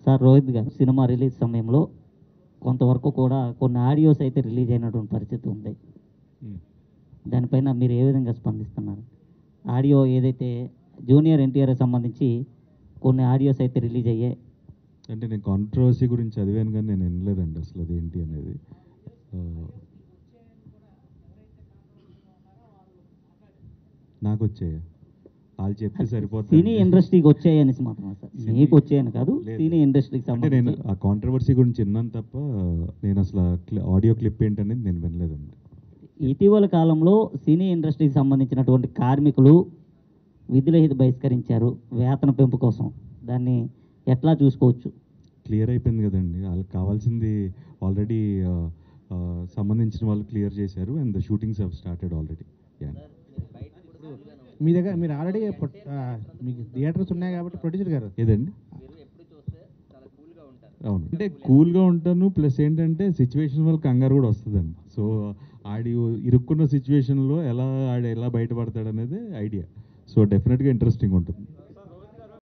Sir Rohit గారు cinema release సమయంలో కొంతవరకు కూడా కొన్ని ఆడియోస్ అయితే రిలీజ్ అయినటువంటి పరిస్థితి ఉంది. దానిపైన మీరు ఏ విధంగా స్పందిస్తున్నారు? ఆడియో ఏదైతే జూనియర్ ఎన్టీఆర్ సంబంధించి కొన్ని ఆడియోస్ అయితే రిలీజ్ అయ్యాయి. అంటే నేను కాంట్రవర్సీ గురించి చదివాను కానీ నేను వినలేదండి అసలు అది ఏంటి అనేది. నాకు వచ్చాయి వాళ్ళు చెప్తే సరిపోతుంది. సినీ ఇండస్ట్రీకి వచ్చాయి అనేసి మాత్రం సార్, మీకు వచ్చాయని కాదు, సినీ ఇండస్ట్రీకి అంటే నేను ఆ కాంట్రవర్సీ గురించి విన్నాను తప్ప నేను అసలు ఆడియో క్లిప్ ఏంటనేది నేను వినలేదండి. ఇటీవల కాలంలో సినీ ఇండస్ట్రీకి సంబంధించినటువంటి కార్మికులు విధులహిత బహిష్కరించారు వేతన పెంపు కోసం. దాన్ని ఎట్లా చూసుకోవచ్చు? క్లియర్ అయిపోయింది కదండి, వాళ్ళకి కావాల్సింది ఆల్రెడీ సంబంధించిన వాళ్ళు క్లియర్ చేశారు and the shootings have started already. మీ దగ్గర మీరు ఆల్రెడీ మీకు థియేటర్స్ ఉన్నాయి కాబట్టి ప్రొడ్యూసర్ గారు ఏదండి, అవును అంటే కూల్గా ఉంటాను, ప్లస్ ఏంటంటే సిచ్యువేషన్ వల్ల కంగారు కూడా వస్తుందండి. సో ఆడి ఇరుక్కున్న సిచ్యువేషన్లో ఎలా బయటపడతాడు అనేది ఐడియా. సో డెఫినెట్గా ఇంట్రెస్టింగ్ ఉంటుంది.